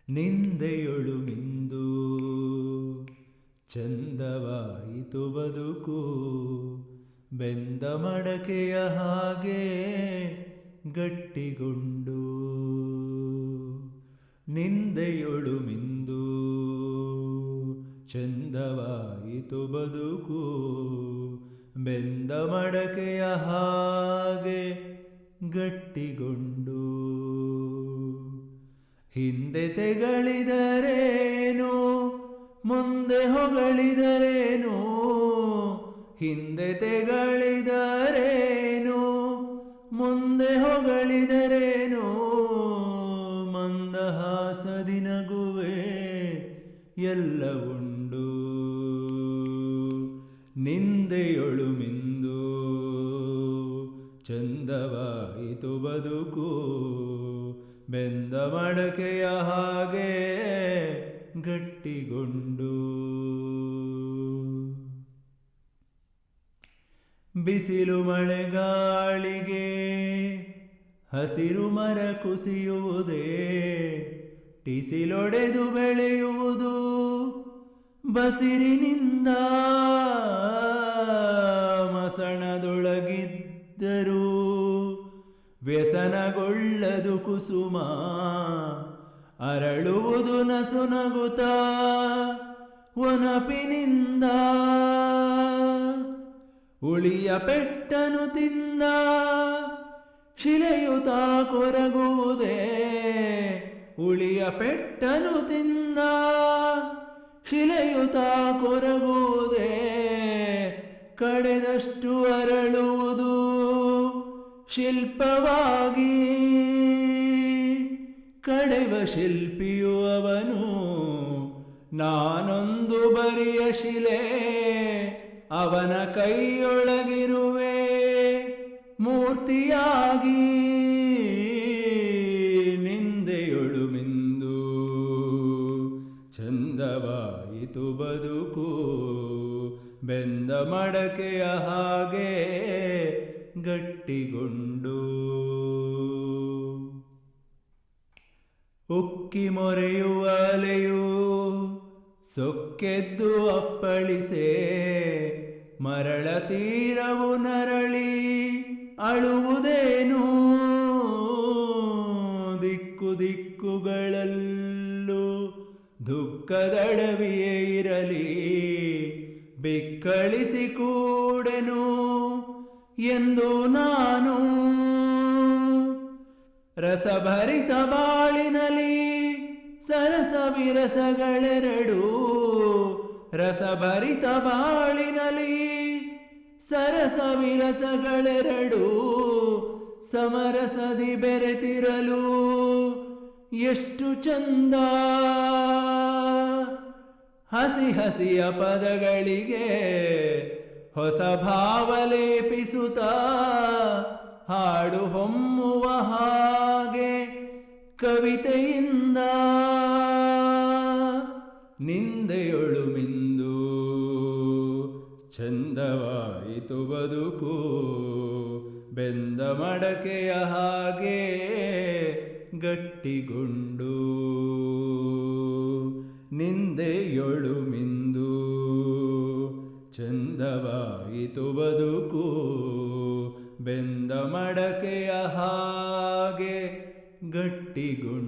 ನಿಂದೆಯೊಳು ಮಿಂದು ಚಂದವಾಯಿತು ಬದುಕು, ಬೆಂದ ಮಡಕೆಯ ಹಾಗೆ ಗಟ್ಟಿಗೊಂಡು. ನಿಂದೆಯೊಳು ಮಿಂದು ಚಂದವಾಯಿತು ಬದುಕು, ಬೆಂದ ಮಡಕೆಯ ಹಾಗೆ ಗಟ್ಟಿಗೊಂಡು. ಹಿಂದೆ ತೆಗಳಿದರೇನು, ಮುಂದೆ ಹೊಗಳಿದರೇನು, ಹಿಂದೆ ತೆಗಳಿದರೇನು, ಮುಂದೆ ಹೊಗಳಿದರೇನು, ಮಂದಹಾಸದಿ ನಗುವೆ ಎಲ್ಲ ಉಂಡು. ನಿಂದೆಯೊಳು ಮಿಂದು ಚಂದವಾಯಿತು ಬದುಕು, ಬೆಂದ ಮಡಕೆಯ ಹಾಗೆ ಗಟ್ಟಿಗೊಂಡು. ಬಿಸಿಲು ಮಳೆಗಾಳಿಗೆ ಹಸಿರು ಮರ ಕುಸಿಯುವುದೇ, ಟಿಸಿಲೊಡೆದು ಬೆಳೆಯುವುದು ಬಸಿರಿನಿಂದ. ಮಸಣದೊಳಗಿದ್ದರೂ ವ್ಯಸನಗೊಳ್ಳದು ಕುಸುಮ, ಅರಳುವುದು ನಸುನಗುತ್ತ ಒನಪಿನಿಂದ. ಉಳಿಯ ಪೆಟ್ಟನು ತಿಂದ ಶಿಲೆಯುತ ಕೊರಗುವುದೇ, ಉಳಿಯ ಪೆಟ್ಟನು ತಿಂದ ಶಿಲೆಯುತ ಕೊರಗುವುದೇ, ಕಡೆದಷ್ಟು ಅರಳುವುದು ಶಿಲ್ಪವಾಗಿ. ಕಡೆವ ಶಿಲ್ಪಿಯು ಅವನು, ನಾನೊಂದು ಬರಿಯ ಶಿಲೆ, ಅವನ ಕೈಯೊಳಗಿರುವೆ ಮೂರ್ತಿಯಾಗಿ. ನಿಂದೆಯೊಳು ಮಿಂದು ಚಂದವಾಯಿತು ಬದುಕು, ಬೆಂದ ಮಡಕೆಯ ಹಾಗೆ ಗಟ್ಟಿಗೊಂಡು. ಉಕ್ಕಿ ಮೊರೆಯುವ ಅಲೆಯು ಸೊಕ್ಕೆದ್ದು ಅಪ್ಪಳಿಸೆ, ಮರಳ ತೀರವು ನರಳಿ ಅಳುವುದೇನು. ದಿಕ್ಕು ದಿಕ್ಕುಗಳಲ್ಲೂ ದುಃಖದಡವಿಯೇ ಇರಲಿ, ಬಿಕ್ಕಳಿಸಿ ಕೂಡೆನು ಎಂದು ನಾನು. ರಸಭರಿತ ಬಾಳಿನಲಿ ಸರಸ ವಿರಸಗಳೆರಡು, ರಸಭರಿತ ಬಾಳಿನಲಿ ಸರಸ ವಿರಸಗಳೆರಡು, ಸಮರಸದಿ ಬೆರೆತಿರಲು ಎಷ್ಟು ಚಂದ. ಹಸಿ ಹಸಿಯ ಪದಗಳಿಗೆ ಹೊಸ ಭಾವ ಲೇಪಿಸುತ್ತ, ಹಾಡು ಹೊಮ್ಮುವ ಹಾಗೆ ಕವಿತೆಯಿಂದ. ನಿಂದೆಯೊಳು ಮಿಂದು ಚಂದವಾಯಿತು ಬದುಕು, ಬೆಂದ ಮಡಕೆಯ ಹಾಗೆ ಗಟ್ಟಿಗೊಂಡು. ನಿಂದೆಯೊಳು ಮಿಂದು ಚಂದವಾಯಿತು ಬದುಕು, ಬೆಂದ ಮಡಕೆಯ ಹಾಗೆ ಗಟ್ಟಿಗೊಂಡು.